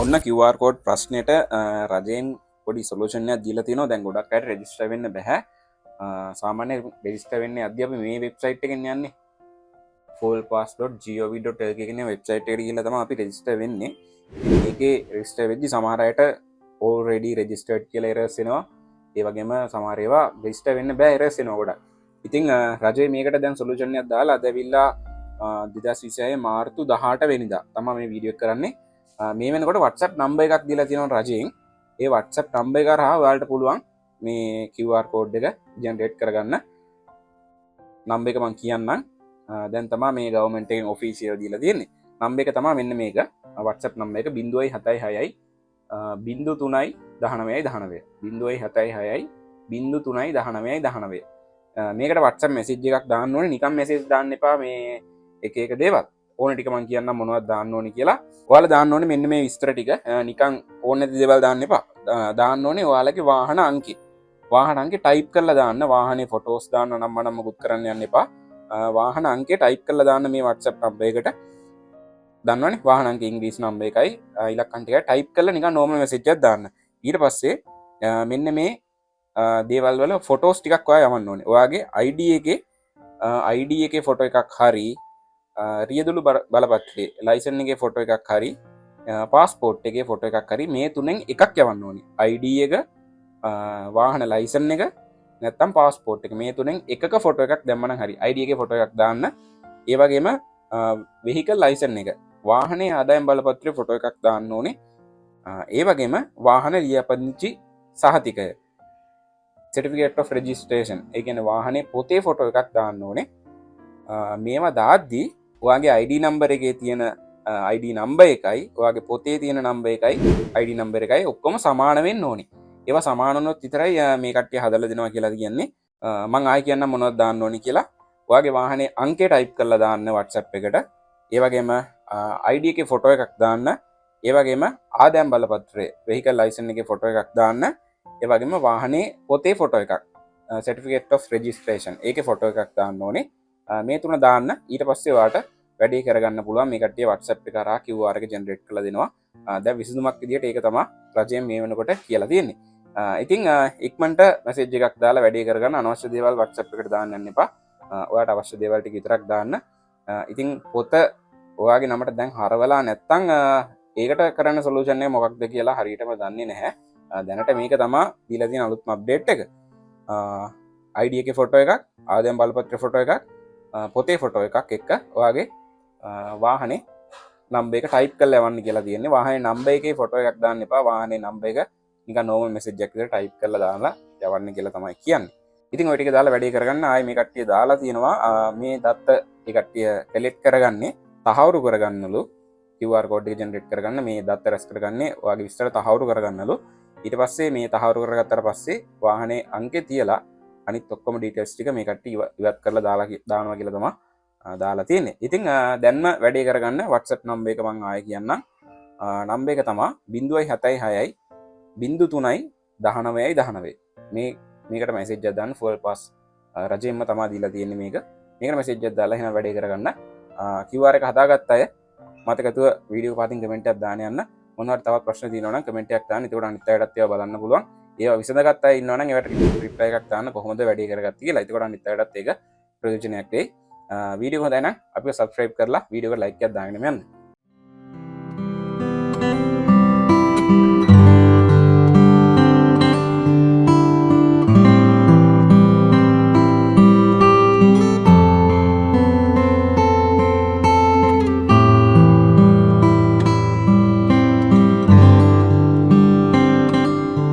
ඔන්න QR code ප්‍රශ්නයට රජයෙන් පොඩි සොලූෂන් එකක් දීලා තියෙනවා. දැන් ගොඩක් අයට රෙජිස්ටර් වෙන්න බෑ. සාමාන්‍ය රෙජිස්ටර් වෙන්නේ අද අපි මේ වෙබ්සයිට් එකෙන් යන්නේ. fullpass.gov.lk කියන වෙබ්සයිට් එකට ගිහලා තමයි අපි රෙජිස්ටර් වෙන්නේ. මේකේ රෙජිස්ටර් වෙද්දි සමහර අයට already registered කියලා errors එනවා. ඒ වගේම සමහර ඒවා රෙජිස්ටර් වෙන්න බෑ errors එනවා ගොඩක්. ඉතින් රජය මේකට දැන් සොලූෂන් එකක් දාලා අද ඇවිල්ලා 2026 මාර්තු 18 වෙනිදා තමයි මේ වීඩියෝ එක කරන්නේ. මේ වෙනකොට WhatsApp නම්බර් එකක් දීලා තියෙනවා රජයෙන්. ඒ WhatsApp නම්බර් එක හරහා ඔයාලට පුළුවන් මේ QR කෝඩ් එක ජෙනරේට් කරගන්න. නම්බර් එක මම කියන්නම්. දැන් තමයි මේ ගවර්න්මන්ට් එකෙන් ඔෆිෂියල් දීලා තියෙන්නේ. නම්බර් එක තමයි මෙන්න මේක. WhatsApp නම්බර් එක 076යි 03යි 19යි 19. 076යි 03යි 19යි 19. මේකට WhatsApp මැසේජ් එකක් දාන්න ඕනේ. නිකන් මැසේජ් දාන්න එපා මේ එක එක දේවල්. ඕන ටික මම කියන්නම් මොනවද දාන්න ඕනේ කියලා. ඔයාලා දාන්න ඕනේ මෙන්න මේ විස්තර ටික. නිකන් ඕන නැති දේවල් දාන්න එපා. දාන්න ඕනේ ඔයාලගේ වාහන අංකය. වාහන අංකය ටයිප් කරලා දාන්න. වාහනේ ෆොටෝස් දාන්න නම් මම මොකුත් කරන්න යන්න එපා. වාහන අංකය ටයිප් කරලා දාන්න මේ WhatsApp නම්බර් එකට. දන්නවනේ වාහන අංකය ඉංග්‍රීසි නම්බර් එකයි ඉලක්කම් ටිකයි ටයිප් කරලා නිකන් normal message එකක් දාන්න. ඊට පස්සේ මෙන්න මේ දේවල් වල ෆොටෝස් ටිකක් ඔයා යවන්න ඕනේ. ඔයාගේ ID එකේ ෆොටෝ එකක් හරි රියදුළු බලපත්‍රයේ ලයිසන් එකේ ෆොටෝ එකක් හරි පාස්පෝර්ට් එකේ ෆොටෝ එකක් හරි මේ තුනෙන් එකක් යවන්න ඕනේ. ID එක වාහන ලයිසන් එක නැත්තම් පාස්පෝර්ට් එක මේ තුනෙන් එකක ෆොටෝ එකක් දැම්මනම් හරි. ID එකේ ෆොටෝ එකක් දාන්න. ඒ වගේම වෙහිකල් ලයිසන් එක වාහනේ ආදායම් බලපත්‍රයේ ෆොටෝ එකක් දාන්න ඕනේ. ඒ වගේම වාහන ලියාපදිංචි සහතිකය certificate of registration ඒ කියන්නේ වාහනේ පොතේ ෆොටෝ එකක් දාන්න ඕනේ. මේවා දාද්දී ඔයාගේ ID නම්බර් එකේ තියෙන ID නම්බර් එකයි ඔයාගේ පොතේ තියෙන නම්බර් එකයි ID නම්බර් එකයි ඔක්කොම සමාන වෙන්න ඕනේ. ඒවා සමාන වුණොත් විතරයි මේ කට්ටිය හදලා දෙනවා කියලා කියන්නේ. මම ආයෙ කියන්නම් මොනවද දාන්න ඕනේ කියලා. ඔයාගේ වාහනේ අංකය ටයිප් කරලා දාන්න WhatsApp එකට. ඒ වගේම ID එකේ ෆොටෝ එකක් දාන්න. ඒ වගේම ආදායම් බලපත්‍රයේ vehicle license එකේ ෆොටෝ එකක් දාන්න. ඒ වගේම වාහනේ පොතේ ෆොටෝ එකක් certificate of registration ඒකේ ෆොටෝ එකක් දාන්න ඕනේ. මේ තුන දාන්න. ඊට පස්සේ ඔයාට වැඩේ කරගන්න පුළුවන්. මේ කට්ටිය WhatsApp එක හරහා QR එක ජෙනරේට් කරලා දෙනවා. දැන් විසඳුමක් විදියට ඒක තමයි රජයෙන් මේ වෙනකොට කියලා තියෙන්නේ. ඉතින් ඉක්මනට මැසේජ් එකක් දාලා වැඩේ කරගන්න. අනවශ්‍ය දේවල් WhatsApp එකට දාන්න යන්න එපා. ඔයාට අවශ්‍ය දේවල් ටික විතරක් දාන්න. ඉතින් පොත ඔයාගේ නමට දැන් හරවලා නැත්තම් ඒකට කරන්න සොලූෂන් එක මොකක්ද කියලා හරියටම දන්නේ නැහැ. දැනට මේක තමයි දීලා තියෙන අලුත්ම අප්ඩේට් එක. ID එකේ ෆොටෝ එකක්, ආදායම් බලපත්‍රයේ ෆොටෝ එකක්, පොතේ ෆොටෝ එකක් එක්ක ඔයාගේ වාහනේ නම්බර් එක ටයිප් කරලා යවන්න කියලා තියෙන්නේ. වාහනේ නම්බර් එකේ ෆොටෝ එකක් දාන්න එපා. වාහනේ නම්බර් එක නිකන් normal message එකක් විතර ටයිප් කරලා දාලා යවන්න කියලා තමයි කියන්නේ. ඉතින් ඔය ටික දාලා වැඩේ කරගන්න. ආයේ මේ කට්ටිය දාලා තියෙනවා මේ දත්ත ඒ කට්ටිය කලෙක්ට් කරගන්නේ තහවුරු කරගන්නලු. QR කෝඩ් එක ජෙනරේට් කරගන්න මේ දත්ත රැස් කරගන්නේ ඔයාගේ විස්තර තහවුරු කරගන්නලු. ඊට පස්සේ මේ තහවුරු කරගත්තට පස්සේ වාහනේ අංකේ තියලා අනිත් ඔක්කොම ඩීටේල්ස් ටික මේ කට්ටිය ඉවත් කරලා දානවා කියලා තමයි දාලා තියෙන්නේ. ඉතින් දැන්ම වැඩේ කරගන්න WhatsApp නම්බර් එක මම ආයෙ කියන්නම්. නම්බර එක තමයි 076යි 03යි 19යි 19. මේකට මැසේජ් එකක් දාන්න full pass රජයෙන්ම තමයි දීලා තියෙන්නේ මේක. මේකට මැසේජ් එකක් දාලා එහෙනම් වැඩේ කරගන්න. QR එක හදාගත්ත අය මතකතුව වීඩියෝ පාතින් කමෙන්ට් එකක් දාන්න යන්න. මොනවාට තවත් ප්‍රශ්න තියෙනවා නම් කමෙන්ට් එකක් දාන්න. ඒකට අනිත් අයටත් ඒවා බලන්න පුළුවන්. ඒවා විසඳගත්ත අය ඉන්නවා නම් ඒවට රිප්ලයි එකක් දාන්න කොහොමද වැඩේ කරගත්තේ කියලා. ඒකට අනිත් අයටත් ඒක ප්‍රයෝජනයක් වෙයි. වීඩියෝ හොඳයි නම් අපිව subscribe කරලා වීඩියෝ එකට like එකක් දාගෙන යන්න.